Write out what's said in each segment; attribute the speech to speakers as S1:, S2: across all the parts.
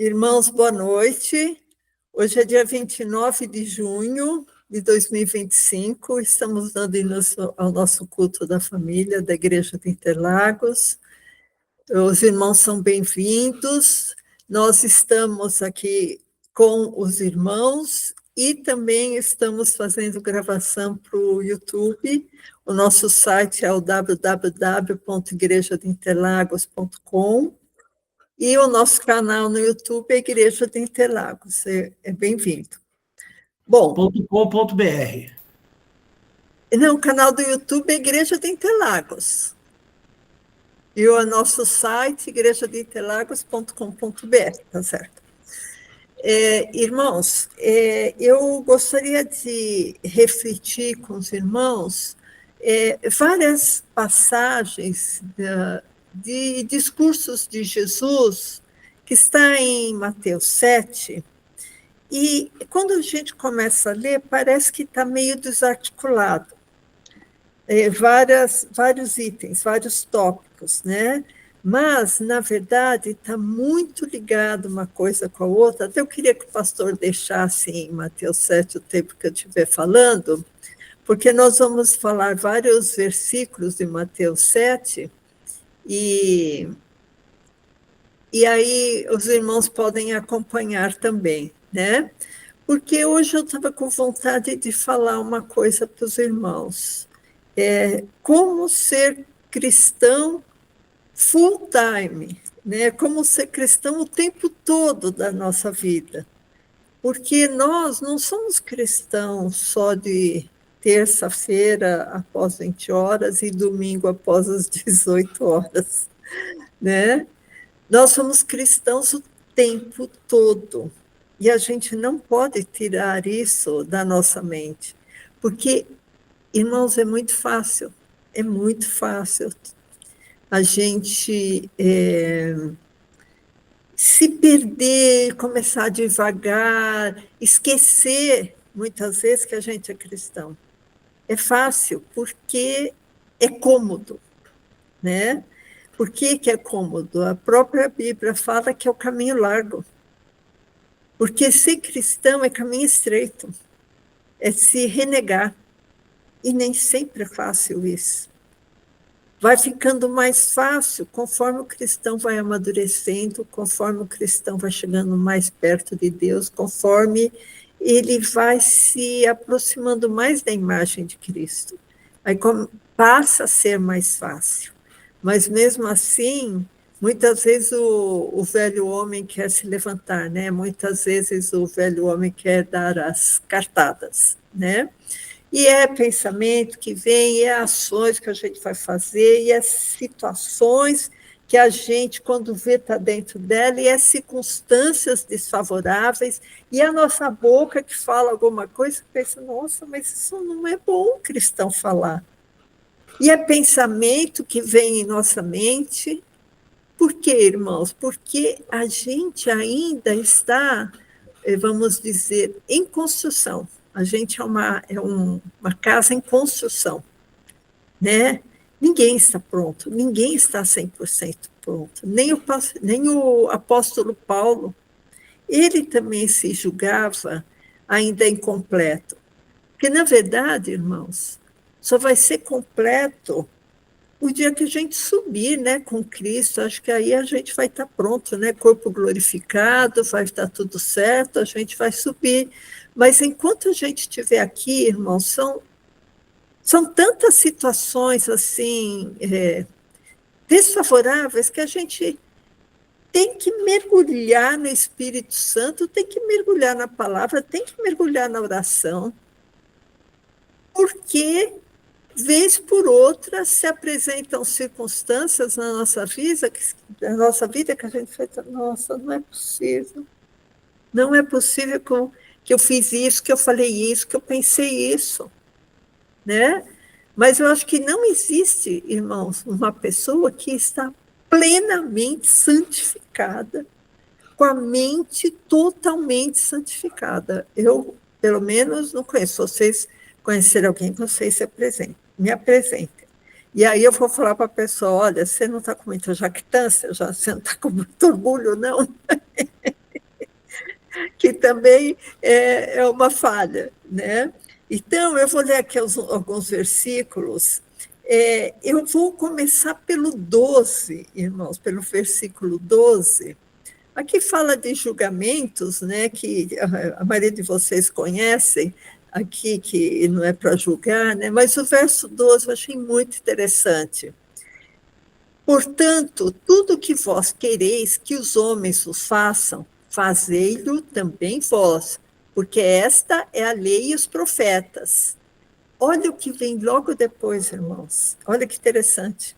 S1: Irmãos, boa noite. Hoje é dia 29 de junho de 2025. Estamos dando início ao nosso culto da família da Igreja de Interlagos. Os irmãos são bem-vindos. Nós estamos aqui com os irmãos e também estamos fazendo gravação para o YouTube. O nosso site é o www.igrejadeinterlagos.com. E o nosso canal no YouTube é Igreja de Interlagos. É bem-vindo. Bom,
S2: .com.br.
S1: Não, o canal do YouTube é Igreja de Interlagos. E o nosso site, igrejadeinterlagos.com.br, tá certo? Irmãos, eu gostaria de refletir com os irmãos várias passagens de discursos de Jesus, que está em Mateus 7, e quando a gente começa a ler, parece que está meio desarticulado. Vários itens, vários tópicos, né? Mas, na verdade, está muito ligado uma coisa com a outra. Até eu queria que o pastor deixasse em Mateus 7 o tempo que eu estiver falando, porque nós vamos falar vários versículos de Mateus 7, e aí os irmãos podem acompanhar também, né? Porque hoje eu estava com vontade de falar uma coisa para os irmãos. Como ser cristão full time, né? Como ser cristão o tempo todo da nossa vida. Porque nós não somos cristãos só de terça-feira após 20 horas e domingo após as 18 horas, né? Nós somos cristãos o tempo todo, e a gente não pode tirar isso da nossa mente, porque, irmãos, é muito fácil a gente se perder, começar devagar, esquecer, muitas vezes, que a gente é cristão. É fácil, porque é cômodo, né? Por que é cômodo? A própria Bíblia fala que é o caminho largo. Porque ser cristão é caminho estreito. É se renegar. E nem sempre é fácil isso. Vai ficando mais fácil conforme o cristão vai amadurecendo, conforme o cristão vai chegando mais perto de Deus, conforme ele vai se aproximando mais da imagem de Cristo. Aí passa a ser mais fácil. Mas, mesmo assim, muitas vezes o velho homem quer se levantar, né? Muitas vezes o velho homem quer dar as cartadas, né? E é pensamento que vem, e é ações que a gente vai fazer, e é situações que a gente, quando vê, está dentro dela, e é circunstâncias desfavoráveis, e a nossa boca que fala alguma coisa, pensa, nossa, mas isso não é bom cristão falar. E é pensamento que vem em nossa mente. Por quê, irmãos? Porque a gente ainda está, vamos dizer, em construção. A gente é uma casa em construção, né? Ninguém está pronto, ninguém está 100% pronto. Nem o apóstolo Paulo, ele também se julgava ainda incompleto. Porque, na verdade, irmãos, só vai ser completo o dia que a gente subir, né, com Cristo. Acho que aí a gente vai estar pronto, né, corpo glorificado, vai estar tudo certo, a gente vai subir. Mas enquanto a gente estiver aqui, irmãos, são tantas situações assim desfavoráveis que a gente tem que mergulhar no Espírito Santo, tem que mergulhar na palavra, tem que mergulhar na oração, porque vez por outra se apresentam circunstâncias na nossa vida que a gente fala, nossa, não é possível que eu fiz isso, que eu falei isso, que eu pensei isso, né? Mas eu acho que não existe, irmãos, uma pessoa que está plenamente santificada, com a mente totalmente santificada. Eu, pelo menos, não conheço. Vocês conhecerem alguém, vocês me apresentem. E aí eu vou falar para a pessoa, olha, você não está com muita jactância, você não está com muito orgulho, não? que também é uma falha, né? Então, eu vou ler aqui alguns versículos. Eu vou começar pelo 12, irmãos, pelo versículo 12. Aqui fala de julgamentos, né, que a maioria de vocês conhecem, aqui que não é para julgar, né, mas o verso 12 eu achei muito interessante. Portanto, tudo que vós quereis que os homens vos façam, fazei-lo também vós, porque esta é a lei e os profetas. Olha o que vem logo depois, irmãos. Olha que interessante.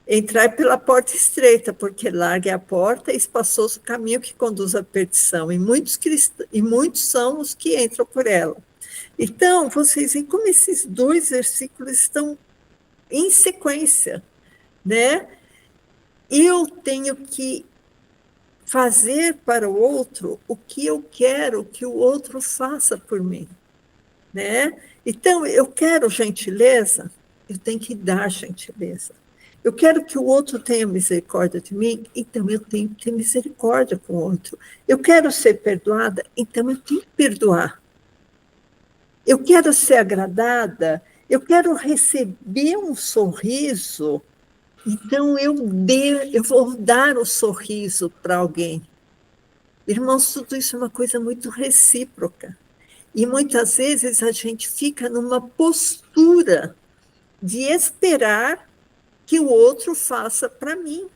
S1: Entrai pela porta estreita, porque larga é a porta e espaçoso o caminho que conduz à perdição, e muitos são os que entram por ela. Então, vocês veem como esses dois versículos estão em sequência, né? Eu tenho que fazer para o outro o que eu quero que o outro faça por mim, né? Então, eu quero gentileza, eu tenho que dar gentileza. Eu quero que o outro tenha misericórdia de mim, então eu tenho que ter misericórdia com o outro. Eu quero ser perdoada, então eu tenho que perdoar. Eu quero ser agradada, eu quero receber um sorriso, então eu vou dar o sorriso para alguém. Irmãos, tudo isso é uma coisa muito recíproca. E muitas vezes a gente fica numa postura de esperar que o outro faça para mim,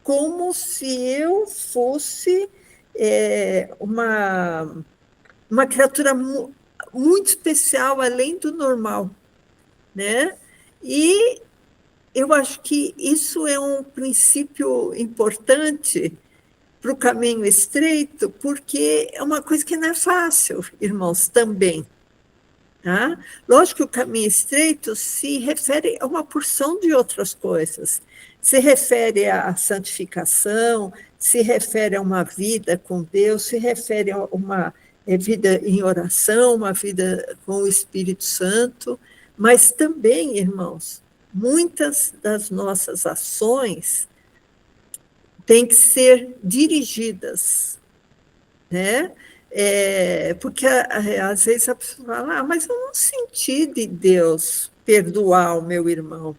S1: como se eu fosse uma criatura muito especial, além do normal, né? E eu acho que isso é um princípio importante para o caminho estreito, porque é uma coisa que não é fácil, irmãos, também. Tá? Lógico que o caminho estreito se refere a uma porção de outras coisas. Se refere à santificação, se refere a uma vida com Deus, se refere a uma vida em oração, uma vida com o Espírito Santo, mas também, irmãos, muitas das nossas ações têm que ser dirigidas, né? Porque às vezes a pessoa fala, mas eu não senti de Deus perdoar o meu irmão.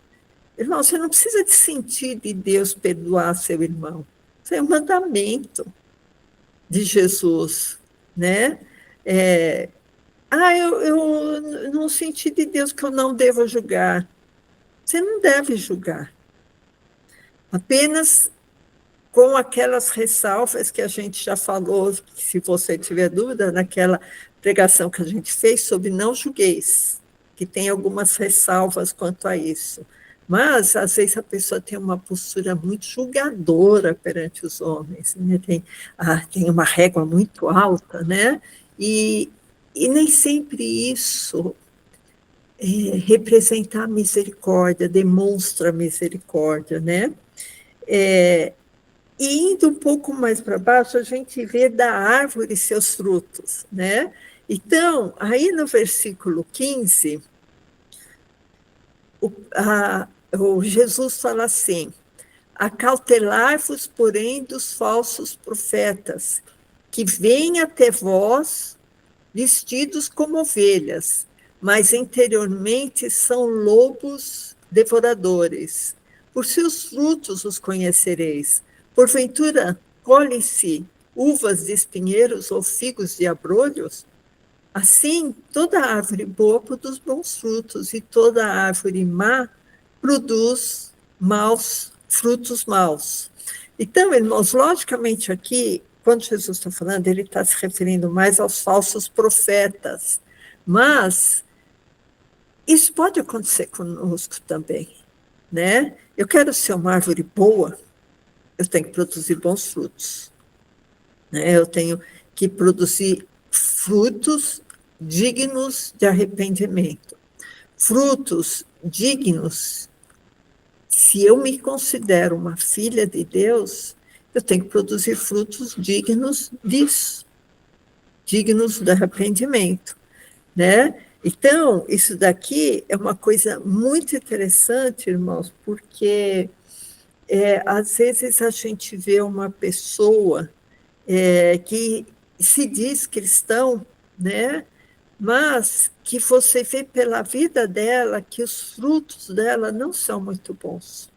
S1: Irmão, você não precisa de sentir de Deus perdoar seu irmão. Isso é um mandamento de Jesus, né? Eu não senti de Deus que eu não devo julgar. Você não deve julgar. Apenas com aquelas ressalvas que a gente já falou, se você tiver dúvida, naquela pregação que a gente fez sobre não julgueis, que tem algumas ressalvas quanto a isso. Mas, às vezes, a pessoa tem uma postura muito julgadora perante os homens, né? Tem uma régua muito alta, né? E nem sempre isso representa a misericórdia, demonstra a misericórdia, né? E indo um pouco mais para baixo, a gente vê da árvore seus frutos, né? Então, aí no versículo 15, o Jesus fala assim, acautelai-vos, porém, dos falsos profetas, que vêm até vós vestidos como ovelhas, mas interiormente são lobos devoradores. Por seus frutos os conhecereis. Porventura, colhem-se uvas de espinheiros ou figos de abrolhos? Assim, toda árvore boa produz bons frutos, e toda árvore má produz frutos maus. Então, irmãos, logicamente aqui, quando Jesus está falando, ele está se referindo mais aos falsos profetas, mas isso pode acontecer conosco também, né? Eu quero ser uma árvore boa, eu tenho que produzir bons frutos, né? Eu tenho que produzir frutos dignos de arrependimento, frutos dignos. Se eu me considero uma filha de Deus, eu tenho que produzir frutos dignos disso, dignos de arrependimento, né? Então, isso daqui é uma coisa muito interessante, irmãos, porque às vezes a gente vê uma pessoa que se diz cristão, né? Mas que você vê pela vida dela que os frutos dela não são muito bons.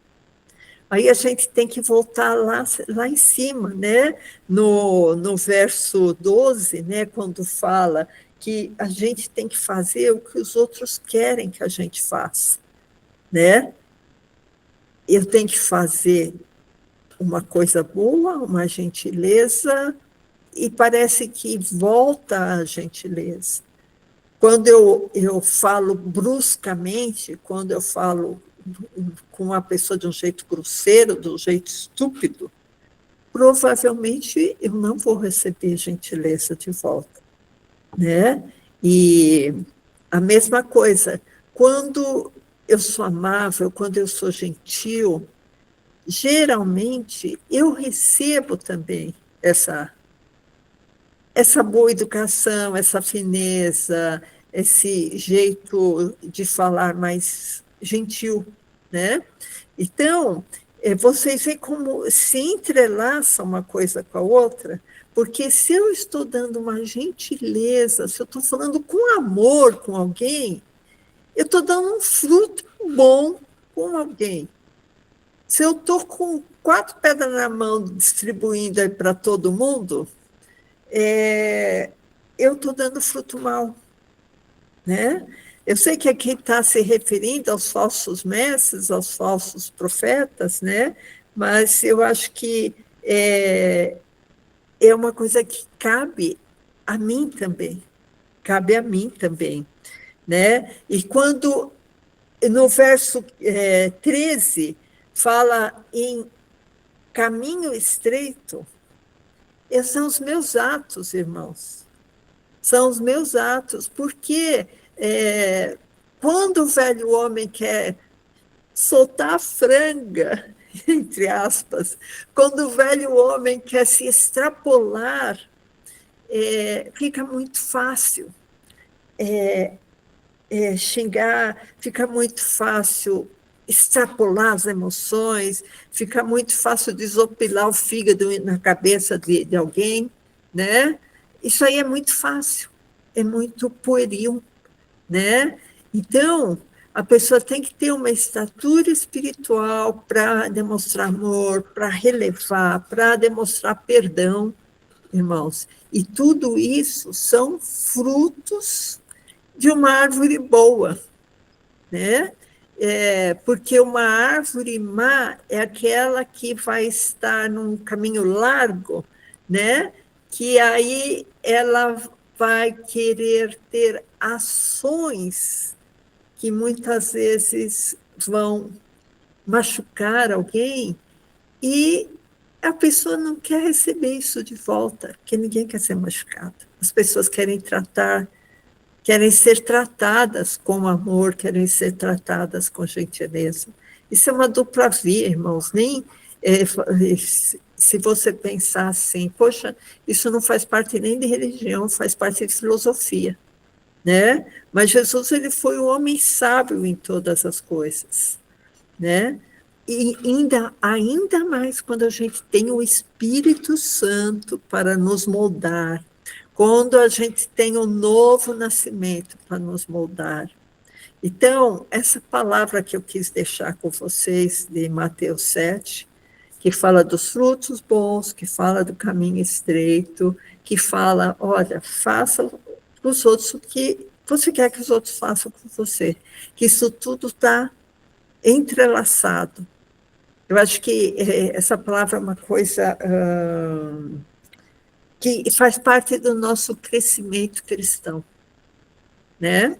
S1: Aí a gente tem que voltar lá em cima, né? No verso 12, né? Quando fala que a gente tem que fazer o que os outros querem que a gente faça, né? Eu tenho que fazer uma coisa boa, uma gentileza, e parece que volta a gentileza. Quando eu falo bruscamente, quando eu falo com uma pessoa de um jeito grosseiro, de um jeito estúpido, provavelmente eu não vou receber gentileza de volta, né? E a mesma coisa, quando eu sou amável, quando eu sou gentil, geralmente eu recebo também essa boa educação, essa fineza, esse jeito de falar mais gentil, né? Então, vocês veem como se entrelaça uma coisa com a outra, porque se eu estou dando uma gentileza, se eu estou falando com amor com alguém, eu estou dando um fruto bom com alguém. Se eu estou com 4 pedras na mão distribuindo aí para todo mundo, eu estou dando fruto mal, né? Eu sei que aqui está se referindo aos falsos mestres, aos falsos profetas, né? Mas eu acho que é uma coisa que cabe a mim também, cabe a mim também, né? E quando no verso 13 fala em caminho estreito, esses são os meus atos, irmãos. São os meus atos, porque quando o velho homem quer soltar a franga, entre aspas, quando o velho homem quer se extrapolar, fica muito fácil xingar, fica muito fácil extrapolar as emoções, fica muito fácil desopilar o fígado na cabeça de alguém, né? Isso aí é muito fácil, é muito pueril, né? Então, a pessoa tem que ter uma estatura espiritual para demonstrar amor, para relevar, para demonstrar perdão, irmãos. E tudo isso são frutos de uma árvore boa, né? Porque uma árvore má é aquela que vai estar num caminho largo, né? Que aí ela vai querer ter ações que muitas vezes vão machucar alguém e a pessoa não quer receber isso de volta, porque ninguém quer ser machucado. As pessoas querem ser tratadas com amor, querem ser tratadas com gentileza. Isso é uma dupla via, irmãos. Nem se você pensar assim, poxa, isso não faz parte nem de religião, faz parte de filosofia, né? Mas Jesus, ele foi um homem sábio em todas as coisas, né? E ainda mais quando a gente tem o Espírito Santo para nos moldar, quando a gente tem o novo nascimento para nos moldar. Então, essa palavra que eu quis deixar com vocês, de Mateus 7, que fala dos frutos bons, que fala do caminho estreito, que fala, olha, faça para os outros o que você quer que os outros façam com você, que isso tudo está entrelaçado. Eu acho que essa palavra é uma coisa que faz parte do nosso crescimento cristão, né?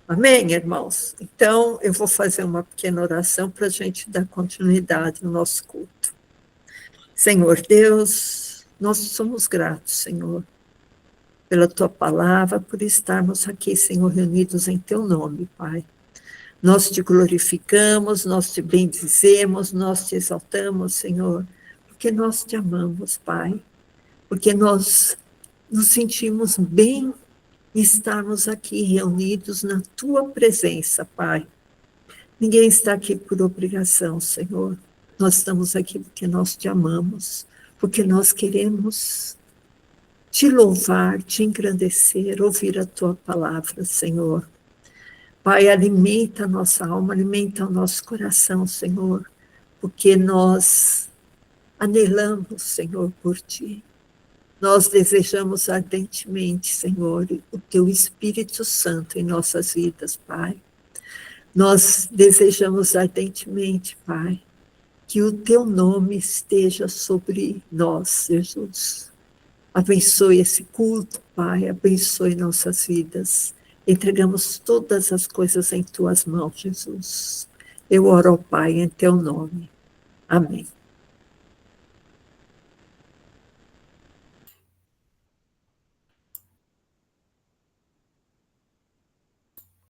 S1: Amém, irmãos? Então, eu vou fazer uma pequena oração para a gente dar continuidade no nosso culto. Senhor Deus, nós somos gratos, Senhor, pela Tua palavra, por estarmos aqui, Senhor, reunidos em Teu nome, Pai. Nós Te glorificamos, nós Te bendizemos, nós Te exaltamos, Senhor, porque nós Te amamos, Pai, porque nós nos sentimos bem estarmos aqui reunidos na Tua presença, Pai. Ninguém está aqui por obrigação, Senhor. Nós estamos aqui porque nós Te amamos, porque nós queremos te louvar, te engrandecer, ouvir a tua palavra, Senhor. Pai, alimenta a nossa alma, alimenta o nosso coração, Senhor, porque nós anelamos, Senhor, por ti. Nós desejamos ardentemente, Senhor, o teu Espírito Santo em nossas vidas, Pai. Nós desejamos ardentemente, Pai, que o teu nome esteja sobre nós, Jesus. Abençoe esse culto, Pai, abençoe nossas vidas. Entregamos todas as coisas em tuas mãos, Jesus. Eu oro ao Pai em teu nome. Amém.